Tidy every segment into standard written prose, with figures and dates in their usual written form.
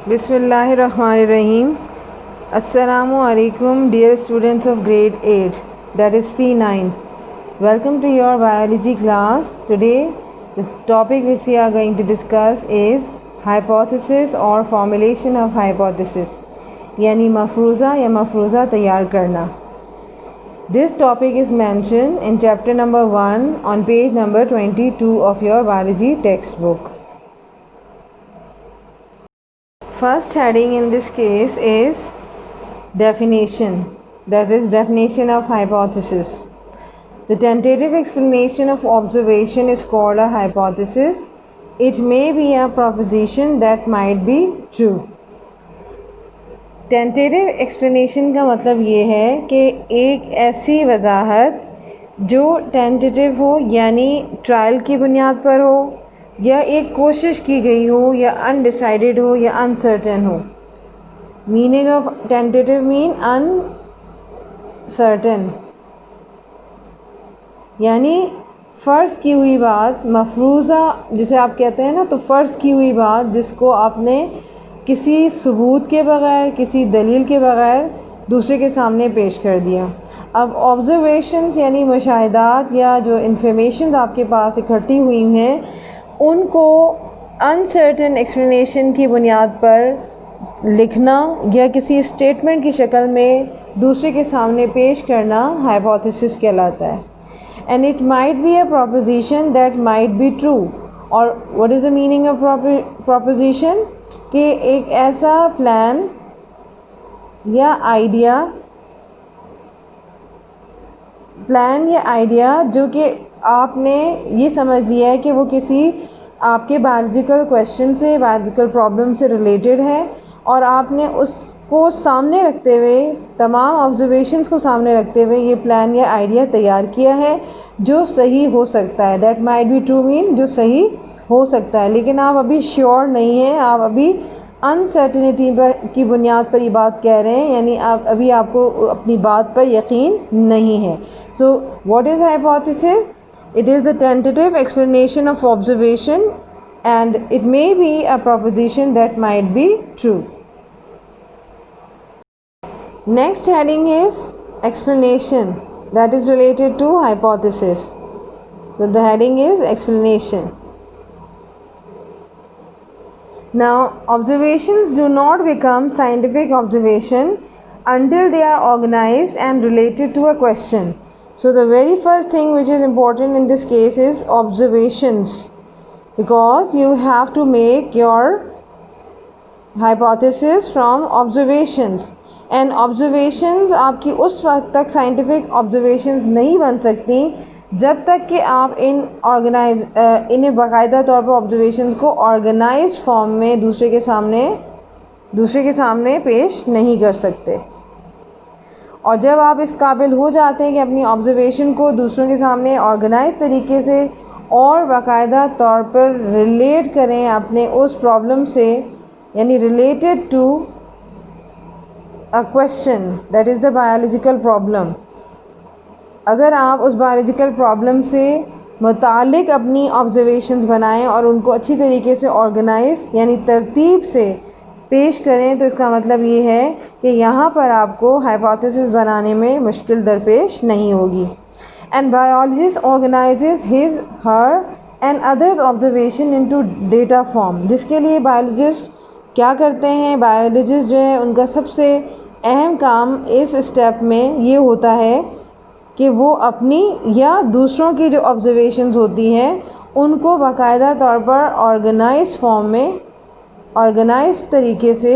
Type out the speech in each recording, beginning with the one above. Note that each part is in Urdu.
بسم اللہ الرحمن الرحیم. السلام علیکم dear students of grade 8, that is P9. Welcome to your biology class. Today the topic which we are going to discuss is hypothesis or formulation of hypothesis, یعنی مفروضہ یا مفروضہ تیار کرنا. This topic is mentioned in chapter number 1 on page number 22 of your biology textbook. First heading in this case is definition, that is definition of hypothesis. The tentative explanation of observation is called a hypothesis. It may be a proposition that might be true. Tentative explanation کا مطلب یہ ہے کہ ایک ایسی وضاحت جو tentative ہو، یعنی ٹرائل کی بنیاد پر ہو، یا ایک کوشش کی گئی ہو، یا undecided ہو، یا uncertain who. Meaning of tentative mean uncertain، یعنی فرض کی ہوئی بات. مفروضہ جسے آپ کہتے ہیں نا، تو فرض کی ہوئی بات جس کو آپ نے کسی ثبوت کے بغیر، کسی دلیل کے بغیر دوسرے کے سامنے پیش کر دیا. اب آبزرویشنز یعنی مشاہدات یا جو انفارمیشن آپ کے پاس اکٹھی ہوئی ہیں، ان کو انسرٹن ایکسپلینیشن کی بنیاد پر لکھنا یا کسی اسٹیٹمنٹ کی شکل میں دوسرے کے سامنے پیش کرنا ہائپوتھیسس کہلاتا ہے. And it might be a proposition that might be true. اور what is the meaning of proposition? کہ ایک ایسا پلان یا آئیڈیا جو کہ آپ نے یہ سمجھ لیا ہے کہ وہ کسی آپ کے بایولوجیکل کویشچن سے، بایولوجیکل پرابلم سے ریلیٹڈ ہے، اور آپ نے اس کو سامنے رکھتے ہوئے، تمام آبزرویشنس کو سامنے رکھتے ہوئے یہ پلان یا آئیڈیا تیار کیا ہے جو صحیح ہو سکتا ہے. دیٹ مائٹ بی ٹرو مین جو صحیح ہو سکتا ہے، لیکن آپ ابھی شیور نہیں ہیں، آپ ابھی انسرٹنٹی کی بنیاد پر یہ بات کہہ رہے ہیں، یعنی آپ کو اپنی بات پر یقین نہیں ہے. So what is hypothesis? It is the tentative explanation of observation, and it may be a proposition that might be true. Next heading is explanation, that is related to hypothesis. So the heading is explanation. Now, observations do not become scientific observation until they are organized and related to a question. So the very first thing which is important in this case is observations, because you have to make your hypothesis from observations, and observations آپ کی اس وقت تک scientific observations نہیں بن سکتی جب تک کہ آپ انہیں باقاعدہ طور پر observations کو organized form میں دوسرے کے سامنے پیش نہیں کر سکتے. اور جب آپ اس قابل ہو جاتے ہیں کہ اپنی آبزرویشن کو دوسروں کے سامنے آرگنائز طریقے سے اور باقاعدہ طور پر ریلیٹ کریں اپنے اس پرابلم سے، یعنی related to a question that is the biological problem, اگر آپ اس بایولوجیکل پرابلم سے متعلق اپنی آبزرویشنز بنائیں اور ان کو اچھی طریقے سے آرگنائز یعنی ترتیب سے پیش کریں، تو اس کا مطلب یہ ہے کہ یہاں پر آپ کو ہائپوتھیسس بنانے میں مشکل درپیش نہیں ہوگی. And biologist organises his her and others observation into data form. جس کے لیے بایولوجسٹ کیا کرتے ہیں، بایولوجسٹ جو ہے ان کا سب سے اہم کام اس اسٹیپ میں یہ ہوتا ہے کہ وہ اپنی یا دوسروں کی جو آبزرویشنز ہوتی ہیں ان کو باقاعدہ طور پر آرگنائز فارم میں، آرگنائز طریقے سے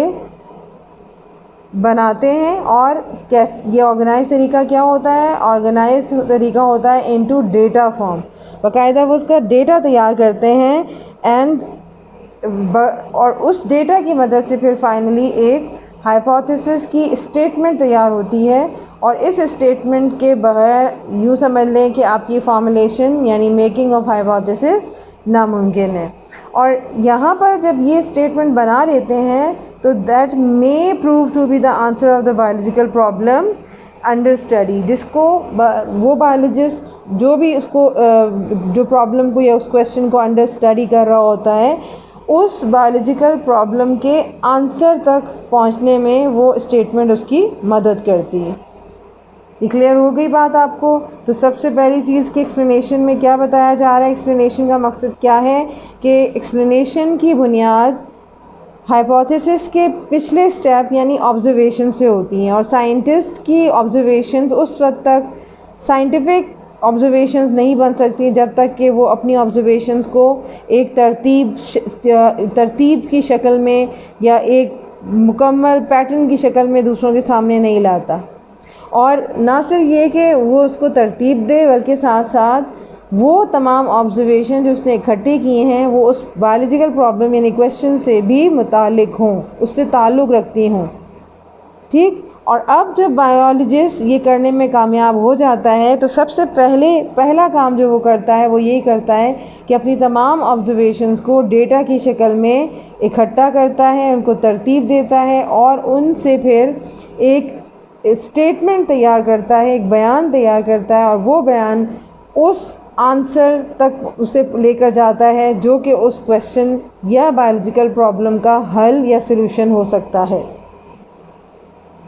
بناتے ہیں. اور یہ آرگنائز طریقہ کیا ہوتا ہے؟ آرگنائز طریقہ ہوتا ہے انٹو ڈیٹا فارم. باقاعدہ وہ اس کا ڈیٹا تیار کرتے ہیں، اور اس ڈیٹا کی مدد سے پھر فائنلی ایک ہائپوتھیسس کی اسٹیٹمنٹ تیار ہوتی ہے. اور اس اسٹیٹمنٹ کے بغیر یوں سمجھ لیں کہ آپ کی فارمولیشن یعنی میکنگ آف ہائپوتھیسس ناممکن ہے. اور یہاں پر جب یہ اسٹیٹمنٹ بنا لیتے ہیں تو that may prove to be the answer of the biological problem under study, جس کو وہ بایولوجسٹ جو بھی اس کو جو پرابلم کو یا اس کویشچن کو انڈر اسٹڈی کر رہا ہوتا ہے، اس بایولوجیکل پرابلم کے آنسر تک پہنچنے میں وہ اسٹیٹمنٹ اس کی مدد کرتی ہے. یہ کلیئر ہو گئی بات آپ کو؟ تو سب سے پہلی چیز کہ ایکسپلینیشن میں کیا بتایا جا رہا ہے، ایکسپلینیشن کا مقصد کیا ہے کہ ایکسپلینیشن کی بنیاد ہائپوتھیسس کے پچھلے سٹیپ یعنی آبزرویشنز پہ ہوتی ہیں، اور سائنٹسٹ کی آبزرویشنز اس وقت تک سائنٹیفک آبزرویشنز نہیں بن سکتی جب تک کہ وہ اپنی آبزرویشنز کو ایک ترتیب کی شکل میں یا ایک مکمل پیٹرن کی شکل میں دوسروں کے سامنے نہیں لاتا. اور نہ صرف یہ کہ وہ اس کو ترتیب دے، بلکہ ساتھ ساتھ وہ تمام آبزرویشن جو اس نے اکٹھے کیے ہیں وہ اس بایولوجیکل پرابلم یعنی کویشچن سے بھی متعلق ہوں، اس سے تعلق رکھتی ہوں. ٹھیک. اور اب جب بایولوجسٹ یہ کرنے میں کامیاب ہو جاتا ہے تو سب سے پہلا کام جو وہ کرتا ہے وہ یہی کرتا ہے کہ اپنی تمام آبزرویشنز کو ڈیٹا کی شکل میں اکٹھا کرتا ہے، ان کو ترتیب دیتا ہے اور ان سے پھر ایک اسٹیٹمنٹ تیار کرتا ہے، ایک بیان تیار کرتا ہے، اور وہ بیان اس آنسر تک اسے لے کر جاتا ہے جو کہ اس کویشچن یا بایولوجیکل پرابلم کا حل یا سلوشن ہو سکتا ہے.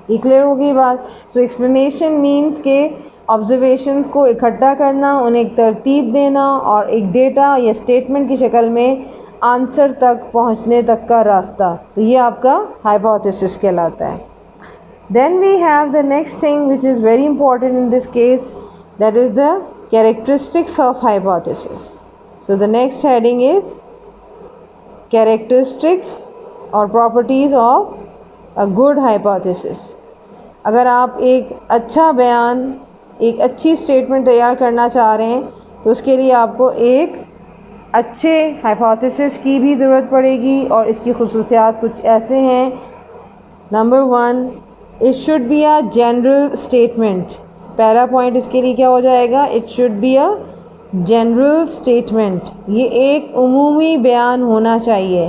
یہ کلیئر ہو گئی بات؟ سو ایکسپلینیشن مینس کہ آبزرویشنز کو اکٹھا کرنا، انہیں ایک ترتیب دینا اور ایک ڈیٹا یا اسٹیٹمنٹ کی شکل میں آنسر تک پہنچنے تک کا راستہ. تو یہ آپ کا ہائپوتھیسس کہلاتا ہے. Then we have the next thing which is very important in this case, that is the characteristics of hypothesis. So the next heading is characteristics or properties of a good hypothesis. اگر آپ ایک اچھا بیان، ایک اچھی اسٹیٹمنٹ تیار کرنا چاہ رہے ہیں تو اس کے لیے آپ کو ایک اچھے ہائپوتھیسس کی بھی ضرورت پڑے گی، اور اس کی خصوصیات کچھ ایسے ہیں. Number 1، it should be a general statement. پہلا پوائنٹ اس کے لیے کیا ہو جائے گا؟ It should be a general statement. یہ ایک عمومی بیان ہونا چاہیے،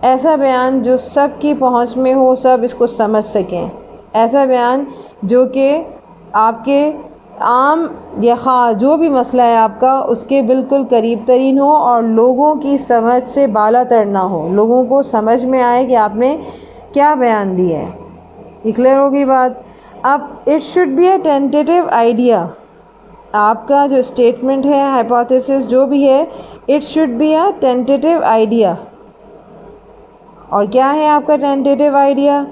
ایسا بیان جو سب کی پہنچ میں ہو، سب اس کو سمجھ سکیں. ایسا بیان جو کہ آپ کے عام یا جو بھی مسئلہ ہے آپ کا اس کے بالکل قریب ترین ہو اور لوگوں کی سمجھ سے بالا تر نہ ہو، لوگوں کو سمجھ میں آئے کہ آپ نے کیا بیان دیا ہے. یہ کلیئر ہوگی بات؟ اب it should be a tentative idea. آپ کا جو اسٹیٹمنٹ ہے، ہائپوتھیسس جو بھی ہے، it should be a tentative idea. اور کیا ہے آپ کا ٹینٹیٹیو آئیڈیا؟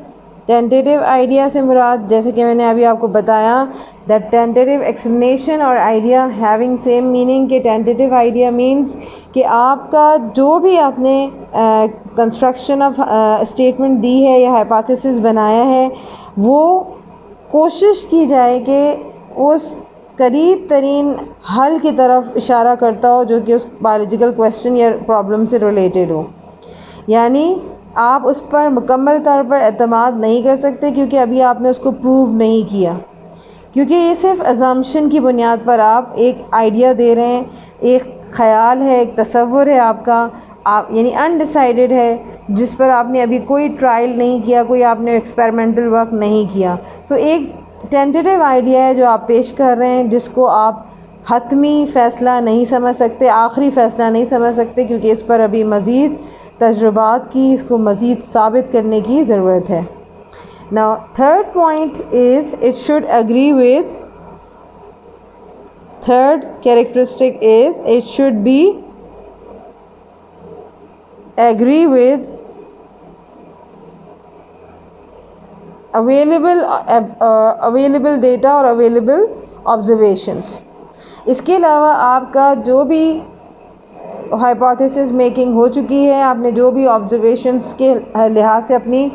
ٹینٹیٹیو آئیڈیا سے مراد، جیسے کہ میں نے ابھی آپ کو بتایا، دیٹ ٹینٹیٹیو ایکسپلینیشن اور آئیڈیا ہیونگ سیم میننگ. کہ ٹینٹیٹیو آئیڈیا مینس کہ آپ کا جو بھی آپ نے کنسٹرکشن آف اسٹیٹمنٹ دی ہے یا ہائپوتھیسس بنایا ہے، وہ کوشش کی جائے کہ اس قریب ترین حل کی طرف اشارہ کرتا ہو جو کہ اس بایولوجیکل کویشچن یا پرابلم سے ریلیٹڈ ہو. یعنی آپ اس پر مکمل طور پر اعتماد نہیں کر سکتے کیونکہ ابھی آپ نے اس کو پروو نہیں کیا، کیونکہ یہ صرف ازمپشن کی بنیاد پر آپ ایک آئیڈیا دے رہے ہیں، ایک خیال ہے، ایک تصور ہے آپ کا، آپ یعنی انڈیسائیڈڈ ہے، جس پر آپ نے ابھی کوئی ٹرائل نہیں کیا، کوئی آپ نے ایکسپیریمنٹل ورک نہیں کیا. سو ایک ٹینٹیٹیو آئیڈیا ہے جو آپ پیش کر رہے ہیں، جس کو آپ حتمی فیصلہ نہیں سمجھ سکتے، آخری فیصلہ نہیں سمجھ سکتے، کیونکہ اس پر ابھی مزید تجربات کی، اس کو مزید ثابت کرنے کی ضرورت ہے. Now third point is it should agree with, third characteristic is it should be agree with available data اور available observations. اس کے علاوہ آپ کا جو بھی ہائپوتھیسس میکنگ ہو چکی ہے، آپ نے جو بھی آبزرویشنس کے لحاظ سے اپنی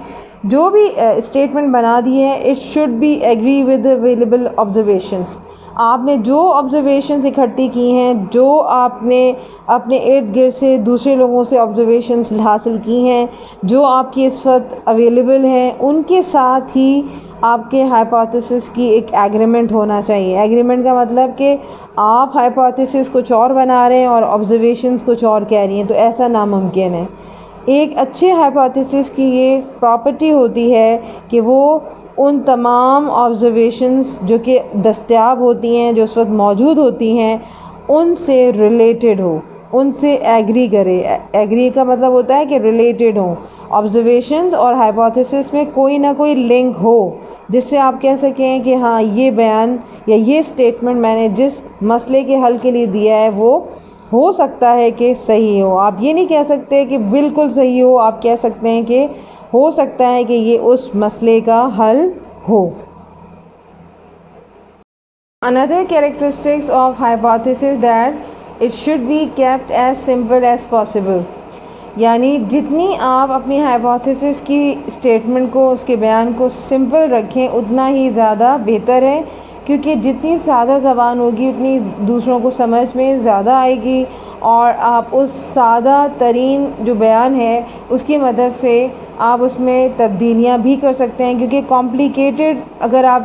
جو بھی اسٹیٹمنٹ بنا دی ہے، it should be agree with available observations. آپ نے جو آبزرویشنز اکٹھی کی ہیں، جو آپ نے اپنے ارد گرد سے دوسرے لوگوں سے آبزرویشنز حاصل کی ہیں، جو آپ کی اس وقت اویلیبل ہیں، ان کے ساتھ ہی آپ کے ہائپوتھیسس کی ایک ایگریمنٹ ہونا چاہیے. ایگریمنٹ کا مطلب کہ آپ ہائپوتھیسس کچھ اور بنا رہے ہیں اور آبزرویشنز کچھ اور کہہ رہی ہیں، تو ایسا ناممکن ہے. ایک اچھے ہائپوتھیسس کی یہ پراپرٹی ہوتی ہے کہ وہ ان تمام آبزرویشنز جو کہ دستیاب ہوتی ہیں، جو اس وقت موجود ہوتی ہیں، ان سے ریلیٹڈ ہو. ان سے ایگری کرے. ایگری کا مطلب ہوتا ہے کہ ریلیٹڈ ہوں. آبزرویشنز اور ہائپوتھیسس میں کوئی نہ کوئی لنک ہو جس سے آپ کہہ سکیں کہ ہاں یہ بیان یا یہ اسٹیٹمنٹ میں نے جس مسئلے کے حل کے لیے دیا ہے وہ ہو سکتا ہے کہ صحیح ہو. آپ یہ نہیں کہہ سکتے کہ بالکل صحیح ہو, آپ کہہ سکتے ہیں کہ ہو سکتا ہے کہ یہ اس مسئلے کا حل ہو. Another characteristics of hypothesis that it should be kept as simple as possible. یعنی جتنی آپ اپنی ہائپوتھیسس کی اسٹیٹمنٹ کو, اس کے بیان کو سمپل رکھیں اتنا ہی زیادہ بہتر ہے, کیونکہ جتنی سادہ زبان ہوگی اتنی دوسروں کو سمجھ میں زیادہ آئے گی, اور آپ اس سادہ ترین جو بیان ہے اس کی مدد سے آپ اس میں تبدیلیاں بھی کر سکتے ہیں, کیونکہ کمپلیکیٹڈ اگر آپ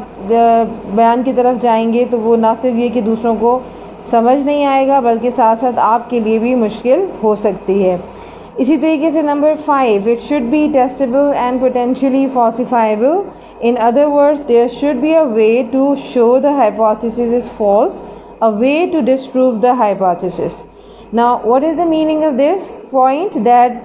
بیان کی طرف جائیں گے تو وہ نہ صرف یہ کہ دوسروں کو سمجھ نہیں آئے گا بلکہ ساتھ ساتھ آپ کے لیے بھی مشکل ہو سکتی ہے. اسی طریقے سے number 5, it should be testable and potentially falsifiable. In other words, there should be a way to show the hypothesis is false, a way to disprove the hypothesis. Now, what is the meaning of this point? That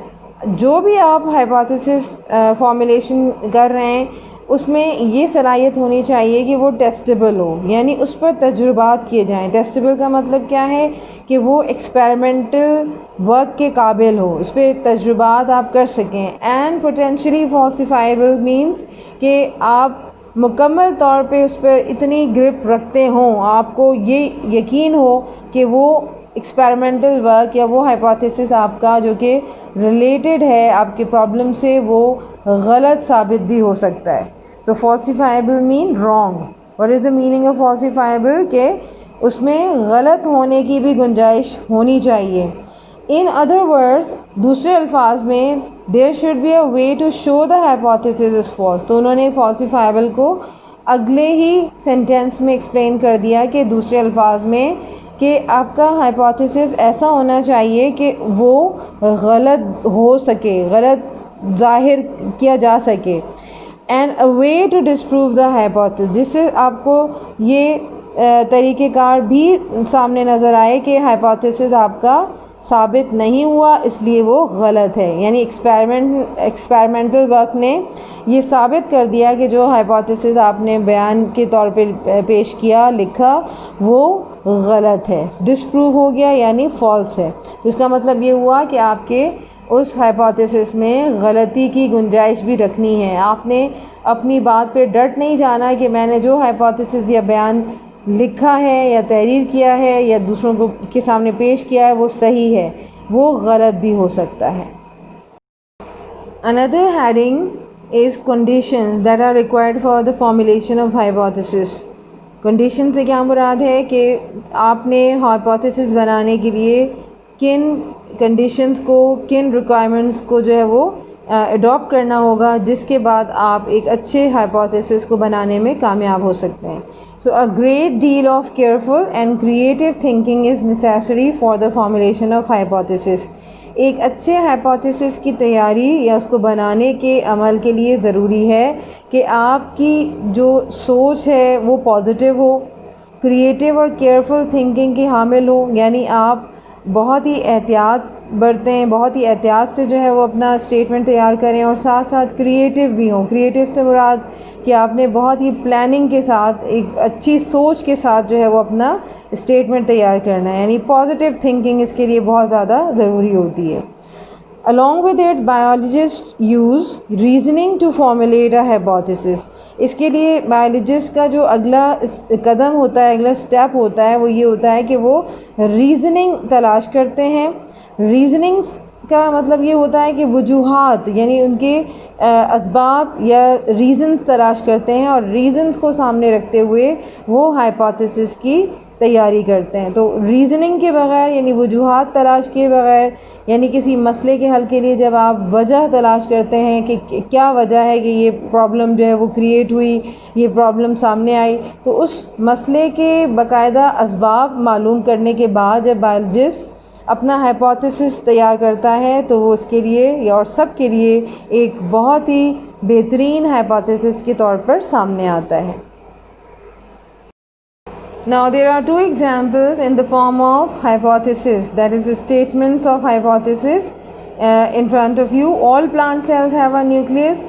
جو بھی آپ ہائپوتھیسس فارمولیشن کر رہے ہیں اس میں یہ صلاحیت ہونی چاہیے کہ وہ ٹیسٹیبل ہو, یعنی اس پر تجربات کیے جائیں. ٹیسٹیبل کا مطلب کیا ہے کہ وہ ایکسپیریمنٹل ورک کے قابل ہو, اس پہ تجربات آپ کر سکیں. اینڈ پوٹینشیلی فالسیفائبل مینس کہ آپ مکمل طور پہ اس پر اتنی گرپ رکھتے ہوں, آپ کو یہ یقین ہو کہ وہ ایکسپیریمنٹل ورک یا وہ ہائپوتھیسس آپ کا جو کہ ریلیٹڈ ہے آپ کے پرابلم سے وہ غلط ثابت بھی ہو سکتا ہے. So falsifiable mean wrong. What is the meaning of falsifiable? کہ اس میں غلط ہونے کی بھی گنجائش ہونی چاہیے. ان ادر ورڈز, دوسرے الفاظ میں, there should be a way to show the hypothesis is false. تو انہوں نے فالسیفائبل کو اگلے ہی سینٹینس میں ایکسپلین کر دیا کہ دوسرے الفاظ میں کہ آپ کا ہائپوتھیسس ایسا ہونا چاہیے کہ وہ غلط ہو سکے, غلط ظاہر کیا جا سکے. And a way to disprove the hypothesis, جس سے آپ کو یہ طریقہ کار بھی سامنے نظر آئے کہ ہائپوتھیسس آپ کا ثابت نہیں ہوا اس لیے وہ غلط ہے. یعنی ایکسپیریمنٹل ورک نے یہ ثابت کر دیا کہ جو ہائپوتھیسس آپ نے بیان کے طور پہ پیش کیا, لکھا, وہ غلط ہے, ڈسپروو ہو گیا یعنی فالس ہے. تو اس کا مطلب یہ ہوا کہ آپ کے اس ہائپوتھیسس میں غلطی کی گنجائش بھی رکھنی ہے. آپ نے اپنی بات پہ ڈٹ نہیں جانا کہ میں نے جو ہائپوتھیسس یا بیان لکھا ہے یا تحریر کیا ہے یا دوسروں کو کے سامنے پیش کیا ہے وہ صحیح ہے, وہ غلط بھی ہو سکتا ہے. Another heading is conditions that are required for the formulation of hypothesis. Condition سے کیا مراد ہے کہ آپ نے ہائپوتھیسس بنانے کے لیے کن کنڈیشنز کو, کن ریکوائرمنٹس کو جو ہے وہ اڈاپٹ کرنا ہوگا جس کے بعد آپ ایک اچھے ہائپوتھیسس کو بنانے میں کامیاب ہو سکتے ہیں. So a great deal of careful and creative thinking is necessary for the formulation of hypothesis. ایک اچھے ہائپوتھیسس کی تیاری یا اس کو بنانے کے عمل کے لیے ضروری ہے کہ آپ کی جو سوچ ہے وہ پازیٹیو ہو, کریٹیو اور کیئرفل تھنکنگ کی حامل ہو. یعنی آپ بہت ہی احتیاط برتیں, بہت ہی احتیاط سے جو ہے وہ اپنا اسٹیٹمنٹ تیار کریں, اور ساتھ ساتھ کریٹیو بھی ہوں. کریٹیو سے مراد کہ آپ نے بہت ہی پلاننگ کے ساتھ, ایک اچھی سوچ کے ساتھ جو ہے وہ اپنا اسٹیٹمنٹ تیار کرنا ہے. یعنی پازیٹیو تھنکنگ اس کے لیے بہت زیادہ ضروری ہوتی ہے. Along with it, biologists use reasoning to formulate a hypothesis. اس کے لیے بایولوجسٹ کا جو اگلا قدم ہوتا ہے, اگلا سٹیپ ہوتا ہے, وہ یہ ہوتا ہے کہ وہ ریزننگ تلاش کرتے ہیں. ریزننگ کا مطلب یہ ہوتا ہے کہ وجوہات, یعنی ان کے اسباب یا ریزنز تلاش کرتے ہیں, اور ریزنز کو سامنے رکھتے ہوئے وہ ہائپوتھیسس کی تیاری کرتے ہیں. تو ریزننگ کے بغیر, یعنی وجوہات تلاش کیے بغیر, یعنی کسی مسئلے کے حل کے لیے جب آپ وجہ تلاش کرتے ہیں کہ کیا وجہ ہے کہ یہ پرابلم جو ہے وہ کریٹ ہوئی, یہ پرابلم سامنے آئی, تو اس مسئلے کے باقاعدہ اسباب معلوم کرنے کے بعد جب بایولوجسٹ اپنا ہائپوتھیسس تیار کرتا ہے تو وہ اس کے لیے یا اور سب کے لیے ایک بہت ہی بہترین ہائپوتھیسس کے طور پر سامنے آتا ہے. Now there are two examples in the form of hypothesis, that is the statements of hypothesis in front of you. All plant cells have a nucleus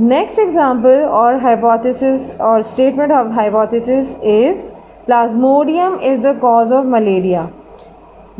Next example or hypothesis or statement of hypothesis is Plasmodium is the cause of malaria.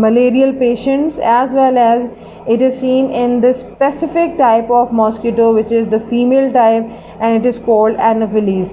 malarial patients, as well as it is seen in the specific type of mosquito which is the female type and it is called Anopheles.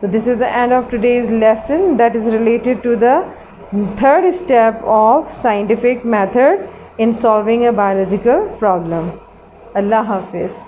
So this is the end of today's lesson that is related to the third step of scientific method in solving a biological problem. Allah Hafiz.